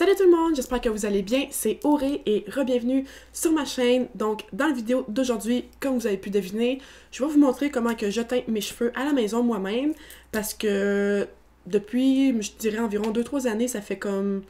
Salut tout le monde, j'espère que vous allez bien, c'est Auré et re-bienvenue sur ma chaîne. Donc dans la vidéo d'aujourd'hui, comme vous avez pu deviner, je vais vous montrer comment que je teins mes cheveux à la maison moi-même parce que depuis, je dirais environ 2-3 années, ça fait comme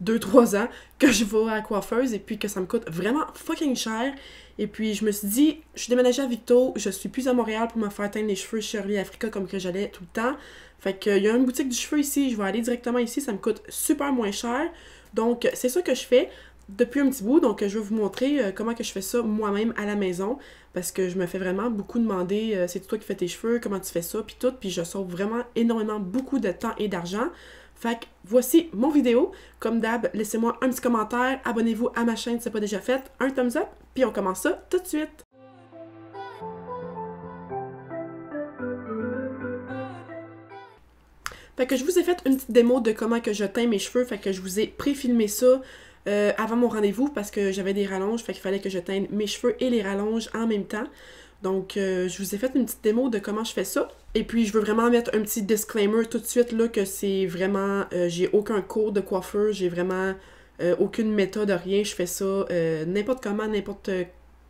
2-3 ans que je vais à la coiffeuse et puis que ça me coûte vraiment fucking cher. Et puis je me suis dit, je suis déménagée à Victo, je suis plus à Montréal pour me faire teindre les cheveux chez Early Africa comme que j'allais tout le temps. Fait qu'il y a une boutique du cheveu ici, je vais aller directement ici, ça me coûte super moins cher. Donc c'est ça que je fais depuis un petit bout, donc je vais vous montrer comment que je fais ça moi-même à la maison. Parce que je me fais vraiment beaucoup demander, c'est toi qui fais tes cheveux, comment tu fais ça, puis tout. Puis je sauve vraiment énormément beaucoup de temps et d'argent. Fait que voici mon vidéo. Comme d'hab, laissez-moi un petit commentaire, abonnez-vous à ma chaîne si ce n'est pas déjà fait, un thumbs up, puis on commence ça tout de suite. Fait que je vous ai fait une petite démo de comment que je teins mes cheveux, fait que je vous ai pré-filmé ça avant mon rendez-vous parce que j'avais des rallonges, fait qu'il fallait que je teigne mes cheveux et les rallonges en même temps. Donc, je vous ai fait une petite démo de comment je fais ça. Et puis, je veux vraiment mettre un petit disclaimer tout de suite, là, que c'est vraiment... j'ai aucun cours de coiffeur, j'ai vraiment aucune méthode, rien. Je fais ça n'importe comment, n'importe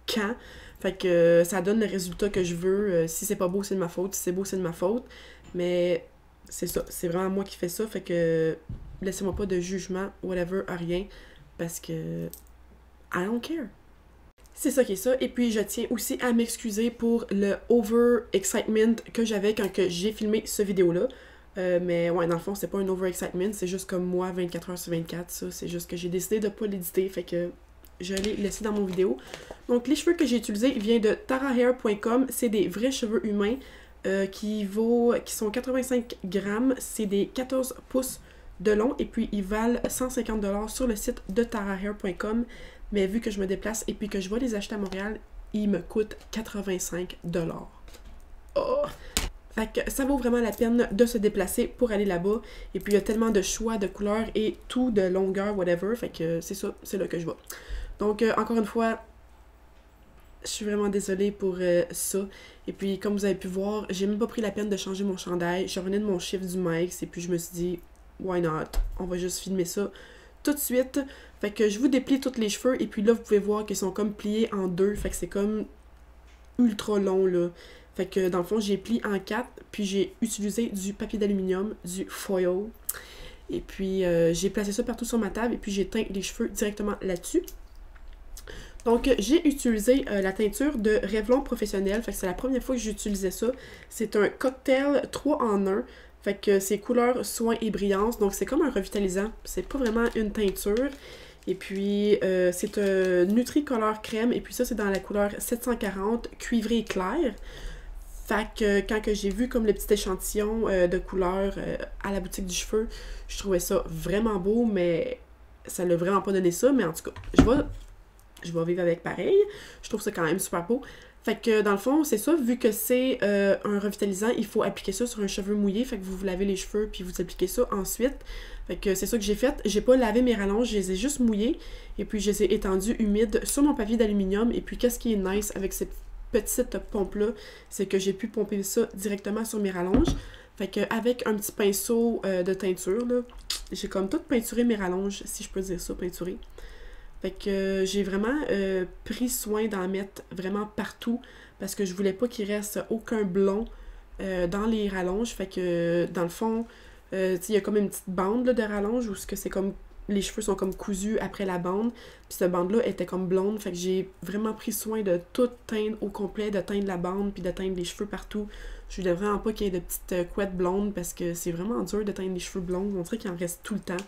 quand. Fait que ça donne le résultat que je veux. Si c'est pas beau, c'est de ma faute. Si c'est beau, c'est de ma faute. Mais c'est ça, c'est vraiment moi qui fais ça. Fait que laissez-moi pas de jugement, whatever, à rien. Parce que I don't care. C'est ça qui est ça. Et puis, je tiens aussi à m'excuser pour le over-excitement que j'avais quand j'ai filmé ce vidéo-là. Mais ouais, dans le fond, c'est pas un over-excitement. C'est juste comme moi, 24 heures sur 24, ça. C'est juste que j'ai décidé de pas l'éditer. Fait que je l'ai laissé dans mon vidéo. Donc, les cheveux que j'ai utilisés viennent de tarahair.com. C'est des vrais cheveux humains qui sont 85 grammes. C'est des 14 pouces de long. Et puis, ils valent 150 $ sur le site de tarahair.com. Mais vu que je me déplace et puis que je vais les acheter à Montréal, ils me coûtent 85 $. Oh! Fait que ça vaut vraiment la peine de se déplacer pour aller là-bas. Et puis il y a tellement de choix de couleurs et tout, de longueur, whatever. Fait que c'est ça, c'est là que je vais. Donc encore une fois, je suis vraiment désolée pour ça. Et puis comme vous avez pu voir, j'ai même pas pris la peine de changer mon chandail. Je revenais de mon chiffre du Mike's et puis je me suis dit, why not? On va juste filmer ça tout de suite. Fait que je vous déplie tous les cheveux et puis là vous pouvez voir qu'ils sont comme pliés en deux. Fait que c'est comme ultra long là. Fait que dans le fond j'ai plié en 4 puis j'ai utilisé du papier d'aluminium, du foil. Et puis j'ai placé ça partout sur ma table et puis j'ai teint les cheveux directement là-dessus. Donc j'ai utilisé la teinture de Revlon Professionnel. Fait que c'est la première fois que j'utilisais ça. C'est un cocktail 3 en 1. Fait que c'est couleur, soin et brillance. Donc c'est comme un revitalisant. C'est pas vraiment une teinture. Et puis c'est un Nutri-Color crème. Et puis ça c'est dans la couleur 740 cuivré clair. Fait que quand j'ai vu comme le petit échantillon de couleurs à la boutique du cheveu, je trouvais ça vraiment beau. Mais ça l'a vraiment pas donné ça. Mais en tout cas, je vais vivre avec pareil. Je trouve ça quand même super beau. Fait que dans le fond, c'est ça, vu que c'est un revitalisant, il faut appliquer ça sur un cheveu mouillé. Fait que vous lavez les cheveux puis vous appliquez ça ensuite. Fait que c'est ça que j'ai fait. J'ai pas lavé mes rallonges, je les ai juste mouillés. Et puis je les ai étendus humides sur mon papier d'aluminium. Et puis qu'est-ce qui est nice avec cette petite pompe-là, c'est que j'ai pu pomper ça directement sur mes rallonges. Fait que avec un petit pinceau de teinture, là, j'ai comme tout peinturé mes rallonges, si je peux dire ça, peinturé. Fait que j'ai vraiment pris soin d'en mettre vraiment partout parce que je voulais pas qu'il reste aucun blond dans les rallonges. Fait que dans le fond, il y a comme une petite bande là, de rallonge où c'est comme les cheveux sont comme cousus après la bande. Puis cette bande-là était comme blonde. Fait que j'ai vraiment pris soin de tout teindre au complet, de teindre la bande puis de teindre les cheveux partout. Je voulais vraiment pas qu'il y ait de petites couettes blondes parce que c'est vraiment dur de teindre les cheveux blonds. On dirait qu'il en reste tout le temps.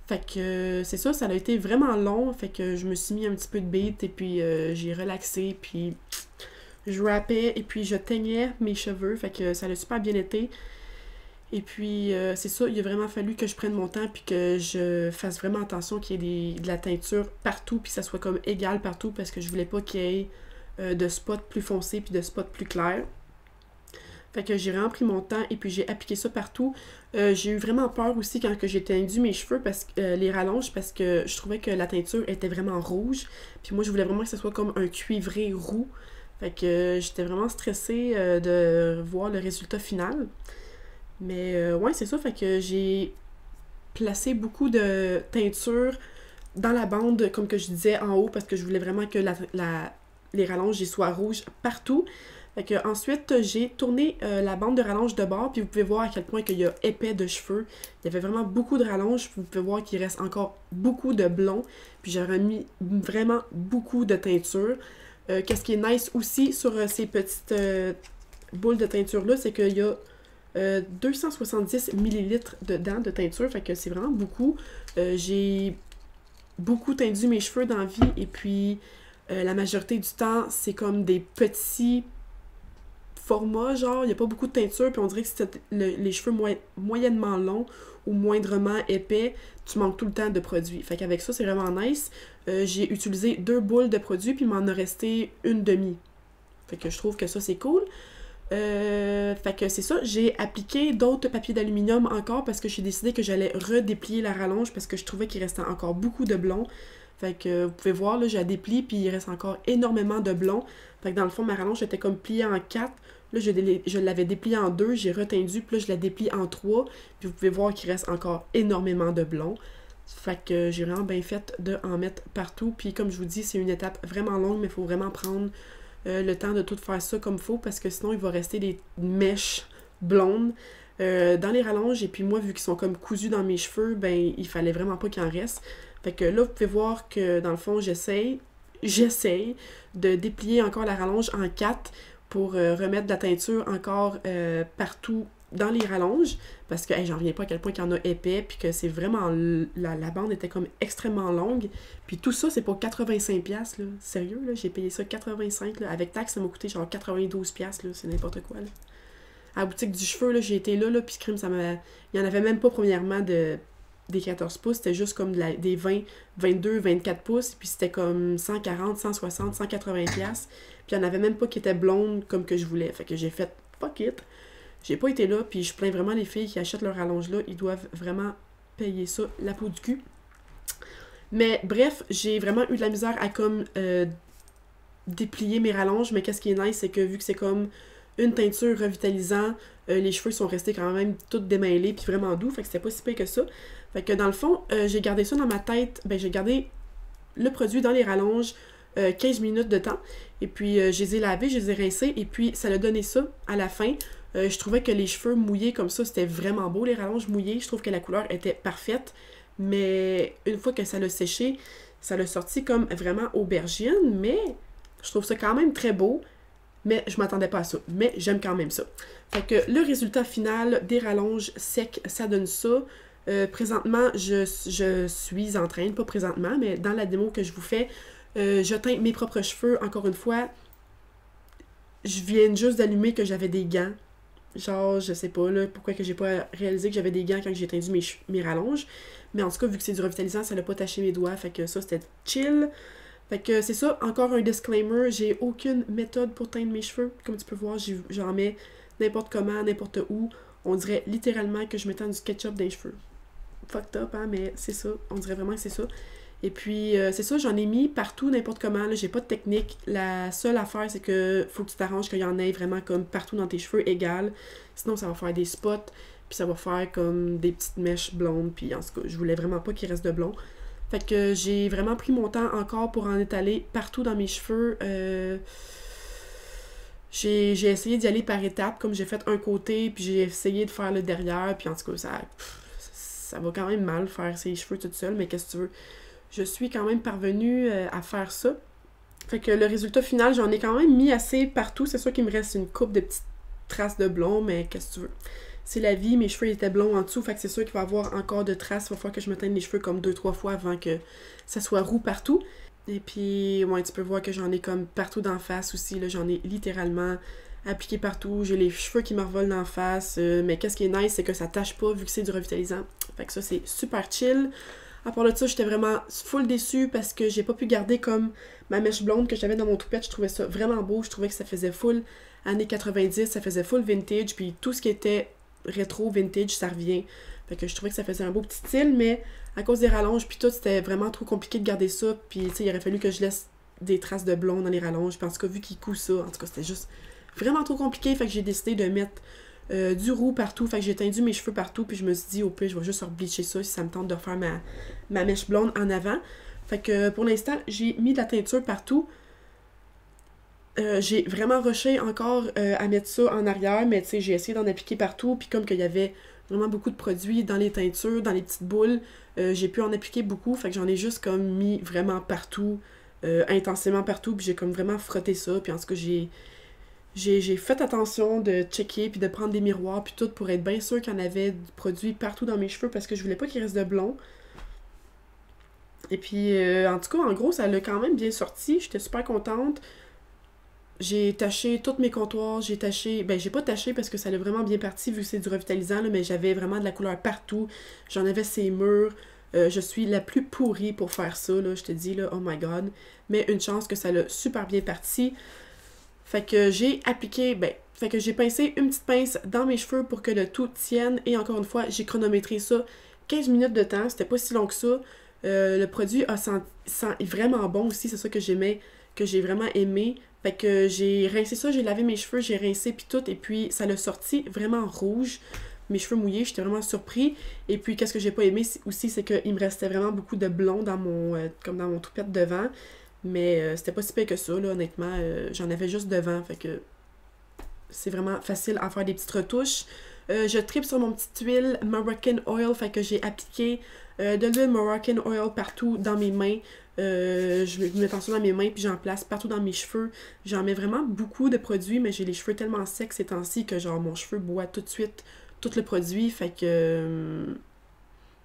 Fait que c'est ça, ça a été vraiment long, fait que je me suis mis un petit peu de beat et puis j'ai relaxé, puis je rappais et puis je teignais mes cheveux, fait que ça a super bien été. Et puis c'est ça, il a vraiment fallu que je prenne mon temps puis que je fasse vraiment attention qu'il y ait de la teinture partout puis que ça soit comme égal partout parce que je voulais pas qu'il y ait de spots plus foncés puis de spots plus clairs. Fait que j'ai vraiment pris mon temps et puis j'ai appliqué ça partout. J'ai eu vraiment peur aussi quand j'ai teindu mes cheveux, les rallonges, parce que je trouvais que la teinture était vraiment rouge. Puis moi, je voulais vraiment que ce soit comme un cuivré roux. Fait que j'étais vraiment stressée de voir le résultat final. Mais ouais, c'est ça. Fait que j'ai placé beaucoup de teinture dans la bande, comme que je disais, en haut, parce que je voulais vraiment que les rallonges y soient rouges partout. Fait que, ensuite, j'ai tourné la bande de rallonge de bord, puis vous pouvez voir à quel point qu'il y a épais de cheveux. Il y avait vraiment beaucoup de rallonges, puis vous pouvez voir qu'il reste encore beaucoup de blond, puis j'aurais mis vraiment beaucoup de teinture. Qu'est-ce qui est nice aussi sur ces petites boules de teinture-là, c'est qu'il y a 270 ml dedans de teinture, fait que c'est vraiment beaucoup. J'ai beaucoup tendu mes cheveux dans la vie, et puis la majorité du temps, c'est comme des petits formats, genre, il n'y a pas beaucoup de teinture, puis on dirait que si t'as les cheveux moyennement longs ou moindrement épais, tu manques tout le temps de produits. Fait qu'avec ça, c'est vraiment nice. J'ai utilisé 2 boules de produits, puis il m'en a resté une demi. Fait que je trouve que ça, c'est cool. Fait que c'est ça, j'ai appliqué d'autres papiers d'aluminium encore parce que j'ai décidé que j'allais redéplier la rallonge parce que je trouvais qu'il restait encore beaucoup de blond. Fait que vous pouvez voir, là, j'ai déplié puis il reste encore énormément de blond. Fait que dans le fond, ma rallonge était comme pliée en 4. Là, je l'avais dépliée en 2, j'ai retendu, puis là, je la déplie en 3. Puis vous pouvez voir qu'il reste encore énormément de blond. Fait que j'ai vraiment bien fait d'en mettre partout. Puis comme je vous dis, c'est une étape vraiment longue, mais il faut vraiment prendre le temps de tout faire ça comme il faut, parce que sinon, il va rester des mèches blondes dans les rallonges. Et puis moi, vu qu'ils sont comme cousus dans mes cheveux, ben, il fallait vraiment pas qu'il en reste. Fait que là, vous pouvez voir que dans le fond, j'essaye de déplier encore la rallonge en 4 pour remettre de la teinture encore partout dans les rallonges, parce que hey, j'en reviens pas à quel point il y en a épais, puis que c'est vraiment... La bande était comme extrêmement longue, puis tout ça, c'est pour 85$, là. Sérieux, là, j'ai payé ça 85$, là. Avec taxe, ça m'a coûté genre 92$, là, c'est n'importe quoi, là. À la boutique du cheveu, là, j'ai été là, puis crime, ça m'a... Il y en avait même pas, premièrement, des 14 pouces, c'était juste comme des 20, 22, 24 pouces, puis c'était comme 140, 160, 180$, puis il y en avait même pas qui étaient blondes comme que je voulais, fait que j'ai fait « fuck it ». J'ai pas été là, puis je plains vraiment les filles qui achètent leur rallonge là, ils doivent vraiment payer ça, la peau du cul. Mais bref, j'ai vraiment eu de la misère à comme déplier mes rallonges, mais qu'est-ce qui est nice, c'est que vu que c'est comme une teinture revitalisant, les cheveux sont restés quand même tout démêlés, puis vraiment doux, fait que c'était pas si pire que ça. Fait que dans le fond, j'ai gardé ça dans ma tête, ben j'ai gardé le produit dans les rallonges 15 minutes de temps, et puis je les ai lavés, je les ai rincés, et puis ça a donné ça à la fin. Je trouvais que les cheveux mouillés comme ça, c'était vraiment beau, les rallonges mouillées. Je trouve que la couleur était parfaite, mais une fois que ça l'a séché, ça l'a sorti comme vraiment aubergine, mais je trouve ça quand même très beau, mais je m'attendais pas à ça. Mais j'aime quand même ça. Fait que le résultat final des rallonges secs, ça donne ça. Présentement, je suis en train, pas présentement, mais dans la démo que je vous fais, je teins mes propres cheveux. Encore une fois, je viens juste d'allumer que j'avais des gants. Genre, je sais pas là, pourquoi que j'ai pas réalisé que j'avais des gants quand j'ai tendu mes rallonges. Mais en tout cas, vu que c'est du revitalisant, ça l'a pas taché mes doigts. Fait que ça, c'était chill. Fait que c'est ça, encore un disclaimer, j'ai aucune méthode pour teindre mes cheveux. Comme tu peux voir, j'en mets n'importe comment, n'importe où. On dirait littéralement que je m'étends du ketchup dans les cheveux. Fucked up, hein, mais c'est ça. On dirait vraiment que c'est ça. Et puis, c'est ça, j'en ai mis partout, n'importe comment. Là, j'ai pas de technique. La seule affaire, c'est que faut que tu t'arranges qu'il y en ait vraiment comme partout dans tes cheveux égales. Sinon, ça va faire des spots. Puis ça va faire comme des petites mèches blondes. Puis en tout cas, je voulais vraiment pas qu'il reste de blond. Fait que j'ai vraiment pris mon temps encore pour en étaler partout dans mes cheveux. J'ai essayé d'y aller par étapes, comme j'ai fait un côté, puis j'ai essayé de faire le derrière. Puis en tout cas, ça va quand même mal faire ses cheveux toute seule. Mais qu'est-ce que tu veux? Je suis quand même parvenue à faire ça. Fait que le résultat final, j'en ai quand même mis assez partout. C'est sûr qu'il me reste une coupe de petites traces de blond, mais qu'est-ce que tu veux? C'est la vie, mes cheveux étaient blonds en dessous, fait que c'est sûr qu'il va y avoir encore de traces. Il va falloir que je me teigne les cheveux comme 2-3 fois avant que ça soit roux partout. Et puis, ouais, tu peux voir que j'en ai comme partout d'en face aussi. Là, j'en ai littéralement appliqué partout. J'ai les cheveux qui me revolent d'en face. Mais qu'est-ce qui est nice, c'est que ça tâche pas vu que c'est du revitalisant. Fait que ça, c'est super chill. À part de ça, j'étais vraiment full déçue parce que j'ai pas pu garder comme ma mèche blonde que j'avais dans mon toupette. Je trouvais ça vraiment beau. Je trouvais que ça faisait full années 90, ça faisait full vintage. Puis tout ce qui était rétro, vintage, ça revient. Fait que je trouvais que ça faisait un beau petit style, mais à cause des rallonges puis tout, c'était vraiment trop compliqué de garder ça. Puis tu sais, il aurait fallu que je laisse des traces de blond dans les rallonges. Puis en tout cas, vu qu'il coud ça, en tout cas, c'était juste vraiment trop compliqué. Fait que j'ai décidé de mettre du roux partout. Fait que j'ai teindu mes cheveux partout, puis je me suis dit, au pire, je vais juste rebleacher ça si ça me tente de refaire ma mèche blonde en avant. Fait que pour l'instant, j'ai mis de la teinture partout. J'ai vraiment rushé encore à mettre ça en arrière, mais tu sais, j'ai essayé d'en appliquer partout, puis comme qu'il y avait vraiment beaucoup de produits dans les teintures, dans les petites boules, j'ai pu en appliquer beaucoup, fait que j'en ai juste comme mis vraiment partout, intensément partout, puis j'ai comme vraiment frotté ça, puis en tout cas, j'ai fait attention de checker, puis de prendre des miroirs, puis tout, pour être bien sûr qu'il y en avait du produit partout dans mes cheveux, parce que je voulais pas qu'il reste de blond. Et puis, en tout cas, en gros, ça l'a quand même bien sorti, j'étais super contente. J'ai taché tous mes contours, j'ai taché... Ben, j'ai pas taché parce que ça l'a vraiment bien parti vu que c'est du revitalisant, là, mais j'avais vraiment de la couleur partout. J'en avais ces murs. Je suis la plus pourrie pour faire ça, là, je te dis, là, oh my god. Mais une chance que ça l'a super bien parti. Fait que j'ai appliqué... Ben, fait que j'ai pincé une petite pince dans mes cheveux pour que le tout tienne. Et encore une fois, j'ai chronométré ça 15 minutes de temps. C'était pas si long que ça. Le produit sent vraiment bon aussi, c'est ça que j'aimais, que j'ai vraiment aimé. Fait que j'ai rincé ça, j'ai lavé mes cheveux, j'ai rincé puis tout, et puis ça l'a sorti vraiment rouge. Mes cheveux mouillés, j'étais vraiment surpris. Et puis qu'est-ce que j'ai pas aimé aussi, c'est qu'il me restait vraiment beaucoup de blond dans mon comme dans mon toupette devant. Mais c'était pas si pire que ça, là, honnêtement. J'en avais juste devant, fait que c'est vraiment facile à faire des petites retouches. Je tripe sur mon petite huile Moroccan Oil, fait que j'ai appliqué de l'huile Moroccan Oil partout dans mes mains. Je mets attention dans mes mains, puis j'en place partout dans mes cheveux. J'en mets vraiment beaucoup de produits, mais j'ai les cheveux tellement secs ces temps-ci que genre mon cheveu boit tout de suite tout le produit, fait que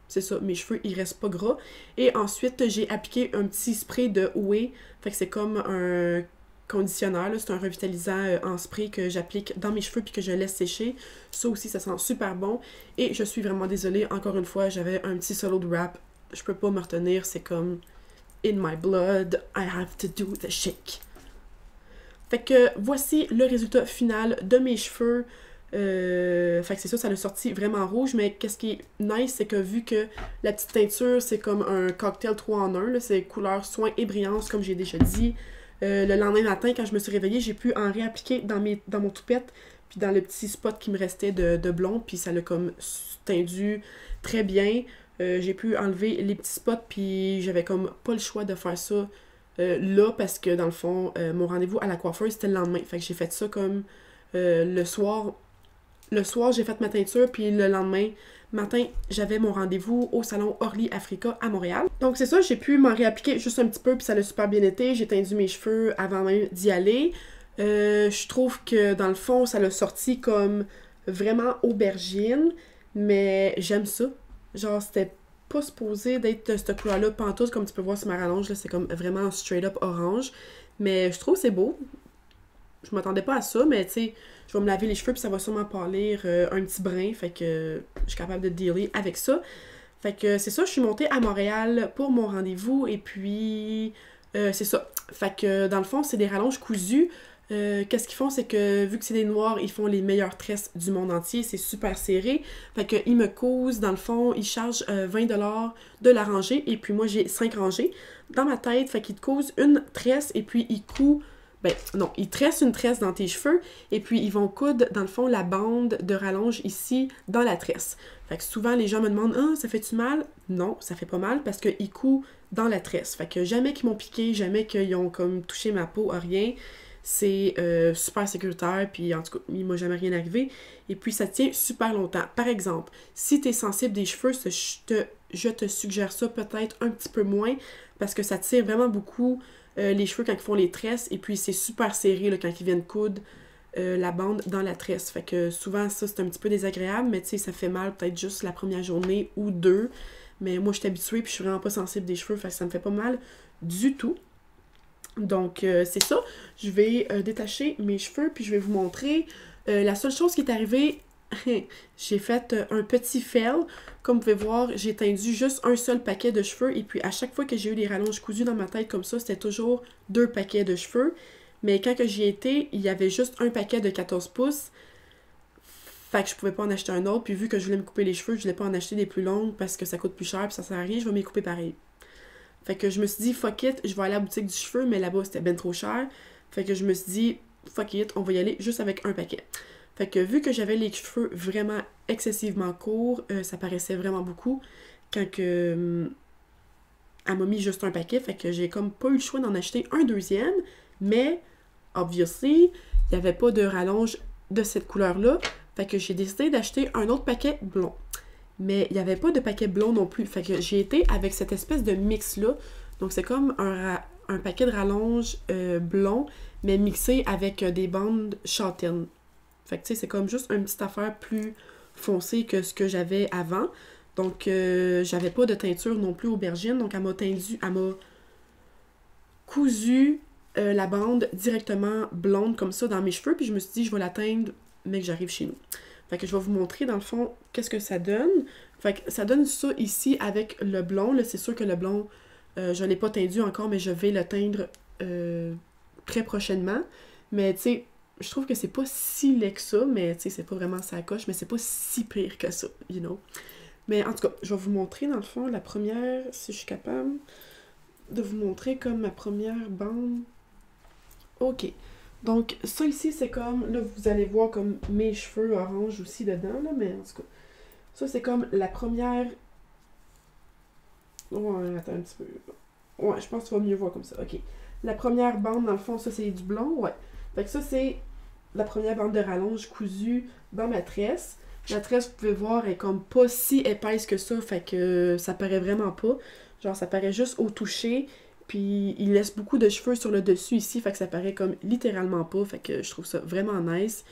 c'est ça, mes cheveux ils restent pas gras. Et ensuite j'ai appliqué un petit spray de Ouai, fait que c'est comme un conditionneur, c'est un revitalisant en spray que j'applique dans mes cheveux puis que je laisse sécher. Ça aussi ça sent super bon. Et je suis vraiment désolée, encore une fois j'avais un petit solo de rap, je peux pas me retenir, c'est comme in my blood, I have to do the shake. Fait que voici le résultat final de mes cheveux. Fait que c'est ça l'a sorti vraiment rouge, mais qu'est-ce qui est nice, c'est que vu que la petite teinture, c'est comme un cocktail 3 en 1, c'est couleur, soin et brillance, comme j'ai déjà dit. Le lendemain matin, quand je me suis réveillée, j'ai pu en réappliquer dans mon toupette, puis dans le petit spot qui me restait de blond, puis ça l'a comme tendu très bien. J'ai pu enlever les petits spots, puis j'avais comme pas le choix de faire ça là, parce que dans le fond, mon rendez-vous à la coiffeuse, c'était le lendemain. Fait que j'ai fait ça comme le soir. Le soir, j'ai fait ma teinture, puis le lendemain matin, j'avais mon rendez-vous au salon Orly Africa à Montréal. Donc c'est ça, j'ai pu m'en réappliquer juste un petit peu, puis ça l'a super bien été. J'ai teindu mes cheveux avant même d'y aller. Je trouve que dans le fond, ça l'a sorti comme vraiment aubergine, mais j'aime ça. Genre, c'était pas supposé d'être de cette couleur-là pantoute, comme tu peux voir sur ma rallonge, là, c'est comme vraiment straight up orange. Mais je trouve que c'est beau. Je m'attendais pas à ça, mais tu sais, je vais me laver les cheveux puis ça va sûrement pâlir un petit brin, fait que je suis capable de dealer avec ça. Fait que c'est ça, je suis montée à Montréal pour mon rendez-vous et puis c'est ça. Fait que dans le fond, c'est des rallonges cousues. Qu'est-ce qu'ils font, c'est que vu que c'est des noirs, ils font les meilleures tresses du monde entier, c'est super serré. Fait que ils me cousent, dans le fond, ils chargent 20$ de la rangée et puis moi j'ai 5 rangées dans ma tête. Fait qu'ils te cousent une tresse et puis ils cousent. Ben non, ils tressent une tresse dans tes cheveux et puis ils vont coudre, dans le fond, la bande de rallonge ici dans la tresse. Fait que souvent, les gens me demandent « Ah, ça fait-tu mal? » Non, ça fait pas mal parce qu'ils coudent dans la tresse. Fait que jamais qu'ils m'ont piqué, jamais qu'ils ont comme touché ma peau, rien. C'est super sécuritaire, puis en tout cas, il m'a jamais rien arrivé. Et puis, ça tient super longtemps. Par exemple, si tu es sensible des cheveux, je te suggère ça peut-être un petit peu moins parce que ça tire vraiment beaucoup les cheveux quand ils font les tresses. Et puis, c'est super serré là, quand ils viennent coudre la bande dans la tresse. Fait que souvent, ça, c'est un petit peu désagréable, mais tu sais, ça fait mal peut-être juste la première journée ou deux. Mais moi, je suis habituée, puis je suis vraiment pas sensible des cheveux, fait que ça me fait pas mal du tout. Donc, c'est ça. Je vais détacher mes cheveux, puis je vais vous montrer. La seule chose qui est arrivée, j'ai fait un petit fail. Comme vous pouvez voir, j'ai tendu juste un seul paquet de cheveux, et puis à chaque fois que j'ai eu des rallonges cousues dans ma tête comme ça, c'était toujours 2 paquets de cheveux. Mais quand que j'y étais, il y avait juste un paquet de 14 pouces. Fait que je pouvais pas en acheter un autre, puis vu que je voulais me couper les cheveux, je voulais pas en acheter des plus longues parce que ça coûte plus cher, puis ça sert à rien, je vais m'y couper pareil. Fait que je me suis dit, fuck it, je vais aller à la boutique du cheveu, mais là-bas, c'était ben trop cher. Fait que je me suis dit, fuck it, on va y aller juste avec un paquet. Fait que vu que j'avais les cheveux vraiment excessivement courts, ça paraissait vraiment beaucoup quand que, elle m'a mis juste un paquet. Fait que j'ai comme pas eu le choix d'en acheter un deuxième. Mais, obviously, il n'y avait pas de rallonge de cette couleur-là. Fait que j'ai décidé d'acheter un autre paquet blond. Mais il n'y avait pas de paquet blond non plus. Fait que j'ai été avec cette espèce de mix-là. Donc c'est comme un paquet de rallonge blond, mais mixé avec des bandes châtaines. Fait que tu sais, c'est comme juste une petite affaire plus foncée que ce que j'avais avant. Donc j'avais pas de teinture non plus aubergine. Donc elle m'a cousu la bande directement blonde comme ça dans mes cheveux. Puis je me suis dit, je vais la teindre, mais que j'arrive chez nous. Fait que je vais vous montrer dans le fond qu'est-ce que ça donne. Fait que ça donne ça ici avec le blond. Là, c'est sûr que le blond, je ne l'ai pas teindu encore, mais je vais le teindre très prochainement. Mais tu sais, je trouve que c'est pas si laid que ça, mais tu sais, c'est pas vraiment ça coche, mais c'est pas si pire que ça, you know. Mais en tout cas, je vais vous montrer dans le fond la première, si je suis capable de vous montrer comme ma première bande. Ok. Donc, ça ici, c'est comme, là, vous allez voir comme mes cheveux orange aussi dedans, là, mais en tout cas, ça, c'est comme la première. Ouais, attends un petit peu. Ouais, je pense que tu vas mieux voir comme ça. Ok. La première bande, dans le fond, ça, c'est du blond, ouais. Fait que ça, c'est la première bande de rallonge cousue dans ma tresse. La tresse, vous pouvez voir, est comme pas si épaisse que ça, fait que ça paraît vraiment pas. Genre, ça paraît juste au toucher. Puis il laisse beaucoup de cheveux sur le dessus ici, fait que ça paraît comme littéralement pas, fait que je trouve ça vraiment nice.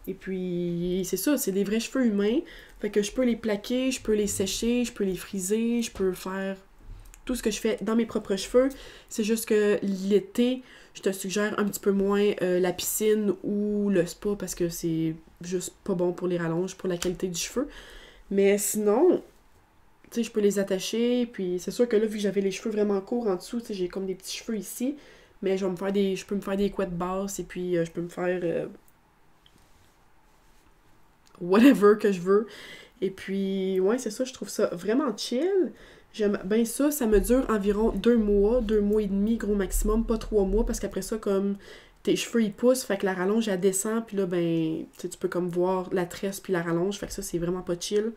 Et puis c'est ça, c'est des vrais cheveux humains, fait que je peux les plaquer, je peux les sécher, je peux les friser, je peux faire tout ce que je fais dans mes propres cheveux. C'est juste que l'été, je te suggère un petit peu moins la piscine ou le spa parce que c'est juste pas bon pour les rallonges, pour la qualité du cheveu. Mais sinon, tu sais, je peux les attacher, puis c'est sûr que là, vu que j'avais les cheveux vraiment courts en dessous, tu sais, j'ai comme des petits cheveux ici, mais je peux me faire des couettes basses, et puis je peux me faire whatever que je veux. Et puis, ouais, c'est ça, je trouve ça vraiment chill. J'aime bien ça, ça me dure environ 2 mois et demi, gros maximum, pas 3 mois, parce qu'après ça, comme tes cheveux, ils poussent, fait que la rallonge, elle descend, puis là, ben, tu sais, tu peux comme voir la tresse puis la rallonge, fait que ça, c'est vraiment pas chill.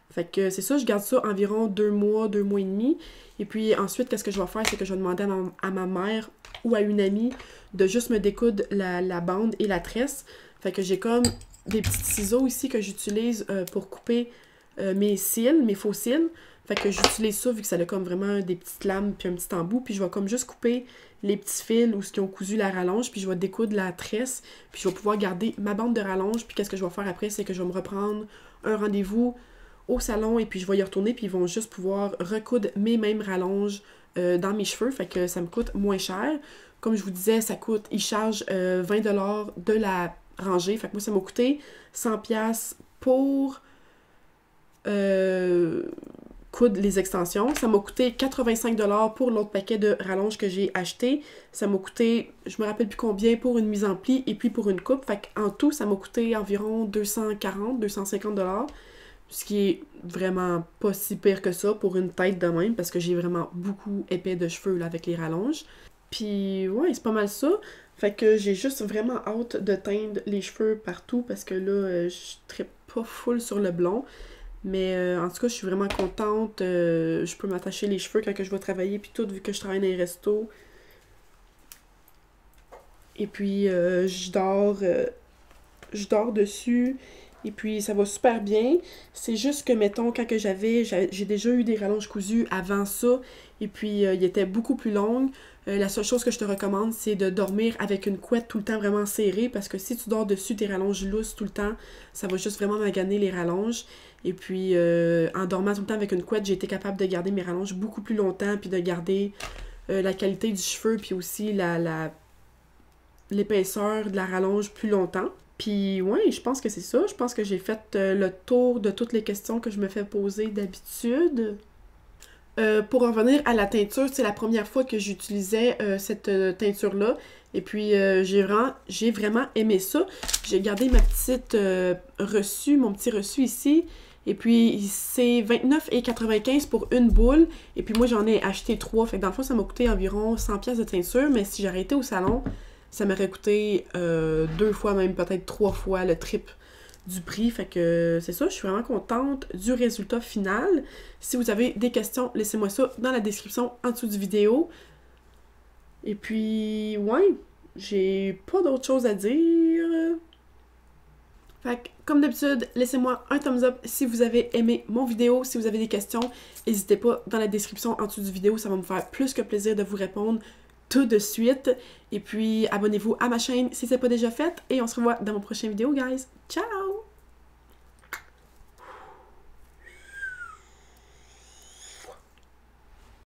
Fait que c'est ça, je garde ça environ 2 mois, 2 mois et demi. Et puis ensuite, qu'est-ce que je vais faire, c'est que je vais demander à ma mère ou à une amie de juste me découdre la bande et la tresse. Fait que j'ai comme des petits ciseaux ici que j'utilise pour couper mes cils, mes faux cils. Fait que j'utilise ça vu que ça a comme vraiment des petites lames puis un petit embout. Puis je vais comme juste couper les petits fils ou ce qui ont cousu la rallonge. Puis je vais découdre la tresse. Puis je vais pouvoir garder ma bande de rallonge. Puis qu'est-ce que je vais faire après, c'est que je vais me reprendre un rendez-vous au salon et puis je vais y retourner puis ils vont juste pouvoir recoudre mes mêmes rallonges dans mes cheveux, fait que ça me coûte moins cher. Comme je vous disais, ils chargent 20$ de la rangée, fait que moi ça m'a coûté 100$ pour coudre les extensions. Ça m'a coûté 85$ pour l'autre paquet de rallonges que j'ai acheté. Ça m'a coûté, je me rappelle plus combien, pour une mise en pli et puis pour une coupe, fait qu'en tout ça m'a coûté environ 250$. Ce qui est vraiment pas si pire que ça pour une tête de même, parce que j'ai vraiment beaucoup épais de cheveux là, avec les rallonges. Puis ouais, c'est pas mal ça. Fait que j'ai juste vraiment hâte de teindre les cheveux partout, parce que là, je trippe pas full sur le blond. Mais en tout cas, je suis vraiment contente. Je peux m'attacher les cheveux quand que je vais travailler, puis tout, vu que je travaille dans les restos. Et puis, je dors dessus. Et puis, ça va super bien. C'est juste que, mettons, quand que j'ai déjà eu des rallonges cousues avant ça. Et puis, il était beaucoup plus longue. La seule chose que je te recommande, c'est de dormir avec une couette tout le temps vraiment serrée. Parce que si tu dors dessus tes rallonges lousses tout le temps, ça va juste vraiment maganer les rallonges. Et puis, en dormant tout le temps avec une couette, j'ai été capable de garder mes rallonges beaucoup plus longtemps. Puis de garder la qualité du cheveu. Puis aussi l'épaisseur de la rallonge plus longtemps. Puis ouais, je pense que c'est ça. Je pense que j'ai fait le tour de toutes les questions que je me fais poser d'habitude. Pour en revenir à la teinture, c'est la première fois que j'utilisais cette teinture-là. Et puis j'ai vraiment aimé ça. J'ai gardé ma petite mon petit reçu ici. Et puis c'est 29,95$ pour une boule. Et puis moi j'en ai acheté 3. Fait que dans le fond, ça m'a coûté environ 100$ de teinture. Mais si j'arrêtais au salon, ça m'aurait coûté 2 fois, même peut-être 3 fois le triple du prix. Fait que c'est ça, je suis vraiment contente du résultat final. Si vous avez des questions, laissez-moi ça dans la description en dessous du vidéo. Et puis, ouais, j'ai pas d'autre chose à dire. Fait que, comme d'habitude, laissez-moi un thumbs up si vous avez aimé mon vidéo. Si vous avez des questions, n'hésitez pas dans la description en dessous du vidéo. Ça va me faire plus que plaisir de vous répondre tout de suite. Et puis, abonnez-vous à ma chaîne si ce n'est pas déjà fait. Et on se revoit dans mon prochain vidéo, guys. Ciao!